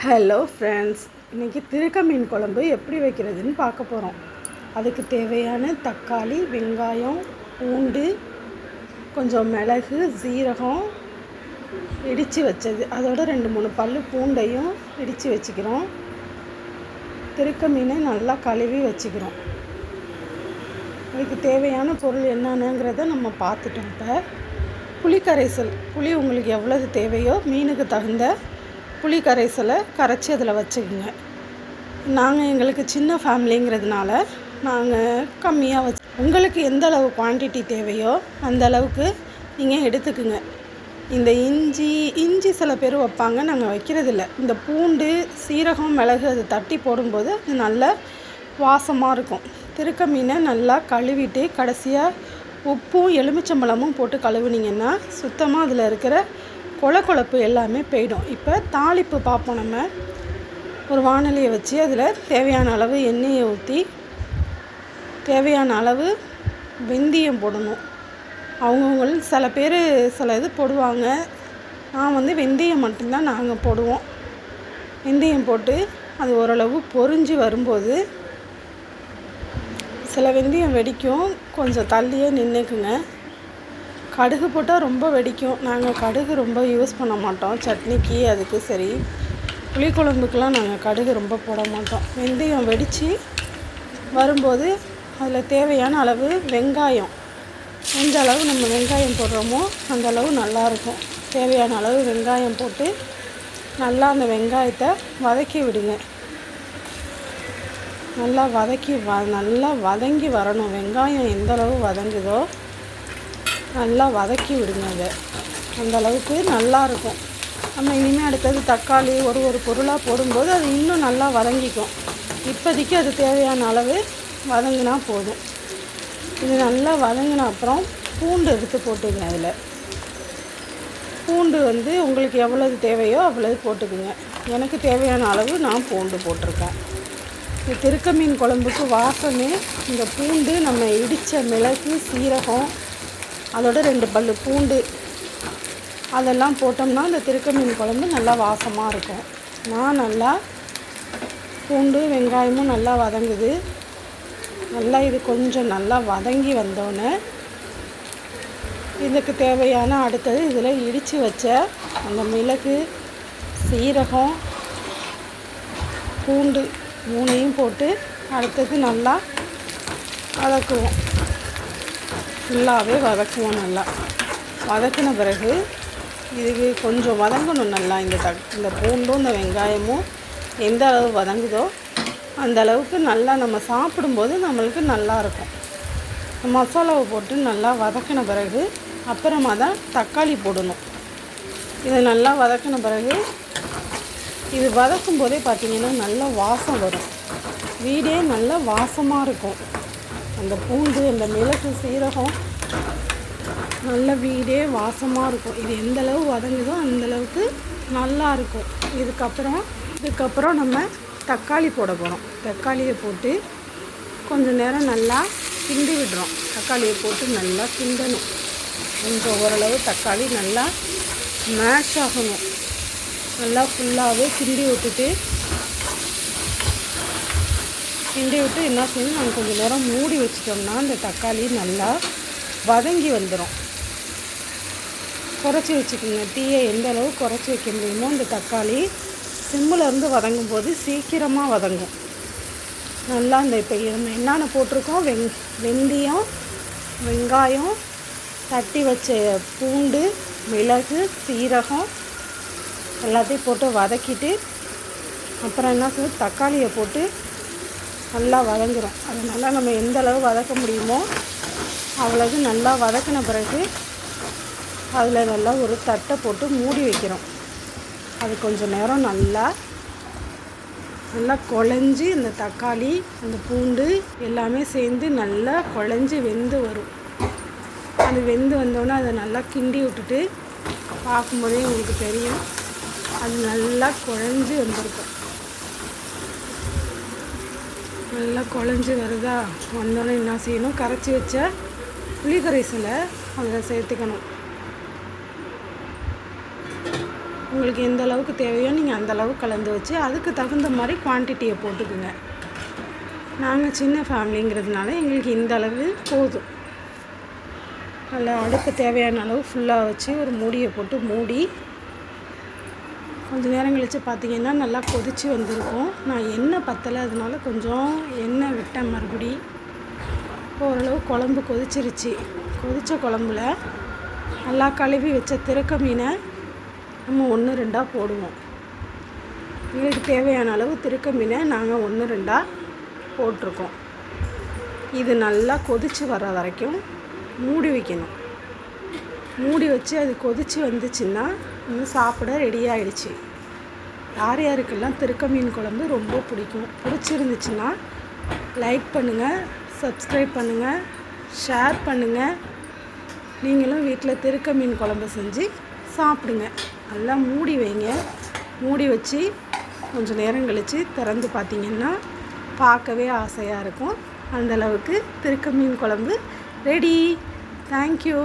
Hello friends, இன்றைக்கி திருக்க மீன் குழம்பு எப்படி வைக்கிறதுன்னு பார்க்க போகிறோம். அதுக்கு தேவையான தக்காளி, வெங்காயம், பூண்டு, கொஞ்சம் மிளகு, சீரகம் இடித்து வச்சது, அதோட 2-3 பல் பூண்டையும் இடித்து வச்சுக்கிறோம். திருக்க மீனை நல்லா கழுவி வச்சுக்கிறோம். அதுக்கு தேவையான பொருள் என்னென்னங்கிறத நம்ம பார்த்துட்டோம். இப்போ புளி கரைசல், புளி உங்களுக்கு எவ்வளவு தேவையோ மீனுக்கு தகுந்த புளி கரைசலை கரைச்சி அதில் வச்சுக்கோங்க. எங்களுக்கு சின்ன ஃபேமிலிங்கிறதுனால நாங்கள் கம்மியாக வச்சு, உங்களுக்கு எந்த அளவு குவான்டிட்டி தேவையோ அந்த அளவுக்கு நீங்கள் எடுத்துக்குங்க. இந்த இஞ்சி சில பேர் வைப்பாங்க, நாங்கள் வைக்கிறதில்ல. இந்த பூண்டு, சீரகம், மிளகு அது தட்டி போடும்போது அது நல்ல வாசமாக இருக்கும். திருக்க மீனை நல்லா கழுவிட்டு கடைசியாக உப்பும் எலுமிச்சம்பழமும் போட்டு கழுவுனிங்கன்னா சுத்தமாக அதில் இருக்கிற கொழப்பு எல்லாமே போயிடும். இப்போ தாளிப்பு பார்ப்போம். நம்ம ஒரு வாணலியை வச்சு அதில் தேவையான அளவு எண்ணெயை ஊற்றி தேவையான அளவு வெந்தயம் போடணும். அவங்கவுங்க சில பேர் சில இது போடுவாங்க. நான் வெந்தயம் மட்டும்தான் நாங்கள் போடுவோம். வெந்தயம் போட்டு அது ஓரளவு பொரிஞ்சு வரும்போது, சில வெந்தயம் வெடிக்கும், கொஞ்சம் தள்ளியே நின்றுக்குங்க. கடுகு போட்டால் ரொம்ப வெடிக்கும். நாங்கள் கடுகு ரொம்ப யூஸ் பண்ண மாட்டோம். சட்னிக்கு அதுக்கு சரி, புளிக்குழம்புக்கெலாம் நாங்கள் கடுகு ரொம்ப போட மாட்டோம். வெந்தயம் வெடித்து வரும்போது அதில் தேவையான அளவு வெங்காயம், எந்த அளவு நம்ம வெங்காயம் போடுறோமோ அந்த அளவு நல்லாயிருக்கும். தேவையான அளவு வெங்காயம் போட்டு நல்லா அந்த வெங்காயத்தை வதக்கி விடுங்க. நல்லா வதங்கி வரணும். வெங்காயம் எந்த அளவு வதங்குதோ நல்லா வதக்கி விடுங்க. அதை அந்தளவுக்கு நல்லாயிருக்கும். நம்ம இனிமேல் அடுத்தது தக்காளி ஒரு பொருளாக போடும்போது அது இன்னும் நல்லா வதங்கிக்கும். இப்போதைக்கு அது தேவையான அளவு வதங்கினா போதும். இது நல்லா வதங்கின அப்புறம் பூண்டு எடுத்து போட்டுங்க. அதில் பூண்டு உங்களுக்கு எவ்வளவு தேவையோ அவ்வளவு போட்டுக்குங்க. எனக்கு தேவையான அளவு நான் பூண்டு போட்டிருக்கேன். இந்த திருக்க மீன் குழம்புக்கு வாசமே இந்த பூண்டு, நம்ம இடித்த மிளகு, சீரகம், அதோட 2 பல் பூண்டு அதெல்லாம் போட்டோம்னா இந்த திருக்க மீன் குழம்பு நல்லா வாசமாக இருக்கும். நான் நல்லா பூண்டு வெங்காயமும் நல்லா வதங்குது. நல்லா இது கொஞ்சம் நல்லா வதங்கி வந்தோடனே இதுக்கு தேவையான அடுத்தது இதில் இடித்து வச்ச அந்த மிளகு, சீரகம், பூண்டு 3ஐயும் போட்டு அடுத்தது நல்லா வதக்குவோம். ஃபுல்லாகவே வதக்குவோம். நல்லா வதக்கின பிறகு இதுக்கு கொஞ்சம் வதங்கணும். நல்லா இந்த பூண்டும் இந்த வெங்காயமும் எந்த அளவு வதங்குதோ அந்த அளவுக்கு நல்லா நம்ம சாப்பிடும்போது நம்மளுக்கு நல்லாயிருக்கும். மசாலாவை போட்டு நல்லா வதக்கின பிறகு அப்புறமா தான் தக்காளி போடணும். இதை நல்லா வதக்கின பிறகு இது வதக்கும் போதே பார்த்திங்கன்னா நல்லா வாசம் வரும். வீடே நல்லா வாசமாக இருக்கும். அந்த பூண்டு, அந்த மிளகு, சீரகம் நல்ல வீடே வாசமாக இருக்கும். இது எந்தளவு வதங்குதோ அந்தளவுக்கு நல்லாயிருக்கும். இதுக்கப்புறம் நம்ம தக்காளி போட போகிறோம். தக்காளியை போட்டு கொஞ்சம் நேரம் நல்லா கிண்டி விடுறோம். தக்காளியை போட்டு நல்லா கிண்டணும். கொஞ்சம் ஓரளவு தக்காளி நல்லா மேஷ் ஆகணும். நல்லா ஃபுல்லாகவே கிண்டி விட்டு என்ன செய்யணும், நாங்கள் கொஞ்சம் நேரம் மூடி வச்சிட்டோம்னா அந்த தக்காளி நல்லா வதங்கி வந்துடும். குறைச்சி வச்சுக்கோங்க. தீயை எந்த அளவு குறைச்சி வைக்க முடியுமோ அந்த தக்காளி சிம்மில் இருந்து வதங்கும் போது சீக்கிரமாக வதங்கும். நல்லா இப்போ நம்ம என்னென்ன போட்டிருக்கோம், வெந்தயம், வெங்காயம், தட்டி வச்ச பூண்டு, மிளகு, சீரகம் எல்லாத்தையும் போட்டு வதக்கிட்டு அப்புறம் என்ன செய்யும், தக்காளியை போட்டு நல்லா வதங்குறோம். அது நல்லா நம்ம எந்த அளவு வதக்க முடியுமோ அவ்வளவு நல்லா வதக்கின பிறகு அதில் நல்லா ஒரு தட்டை போட்டு மூடி வைக்கிறோம். அது கொஞ்சம் நேரம் நல்லா குழஞ்சி இந்த தக்காளி, அந்த பூண்டு எல்லாமே சேர்ந்து நல்லா குழஞ்சி வெந்து வரும். அது வெந்து வந்தோடனே அதை நல்லா கிண்டி விட்டுட்டு பார்க்கும்போதே உங்களுக்கு தெரியும் அது நல்லா குழஞ்சி வந்திருக்கும். நல்லா குழஞ்சி வருதா, வந்தோடனே என்ன செய்யணும், கரைச்சி வச்ச புளி கரைசலை அதில் சேர்த்துக்கணும். உங்களுக்கு எந்த அளவுக்கு தேவையோ நீங்கள் அந்த அளவுக்கு கலந்து வச்சு அதுக்கு தகுந்த மாதிரி குவான்டிட்டியை போட்டுக்குங்க. நாங்கள் சின்ன ஃபேமிலிங்கிறதுனால எங்களுக்கு இந்த அளவு போதும். நல்லா அடுப்பு தேவையான அளவு ஃபுல்லாக வச்சு ஒரு மூடியை போட்டு மூடி கொஞ்சம் நேரம் கழித்து பார்த்திங்கன்னா நல்லா கொதித்து வந்திருக்கும். நான் எண்ணெய் பற்றலை, அதனால கொஞ்சம் எண்ணெய் விட்டேன். மறுபடி ஓரளவு குழம்பு கொதிச்சிருச்சு. கொதித்த குழம்புல நல்லா கழுவி வச்ச திருக்க மீனை நம்ம 1-2 போடுவோம். எங்களுக்கு தேவையான அளவு திருக்க மீனை நாங்கள் 1-2 போட்டிருக்கோம். இது நல்லா கொதித்து வர வரைக்கும் மூடி வைக்கணும். மூடி வச்சு அது கொதித்து வந்துச்சுன்னா இன்னும் சாப்பிட ரெடி ஆகிடுச்சு. யார் யாருக்கெல்லாம் திருக்க மீன் குழம்பு ரொம்ப பிடிச்சிருந்துச்சுன்னா லைக் பண்ணுங்கள், சப்ஸ்கிரைப் பண்ணுங்கள், ஷேர் பண்ணுங்கள். நீங்களும் வீட்டில் திருக்க மீன் குழம்பு செஞ்சு சாப்பிடுங்க. நல்லா மூடி வைங்க. மூடி வச்சு கொஞ்சம் நேரம் கழித்து திறந்து பார்த்திங்கன்னா பார்க்கவே ஆசையாக இருக்கும். அந்தளவுக்கு திருக்க மீன் குழம்பு ரெடி. தேங்க்யூ.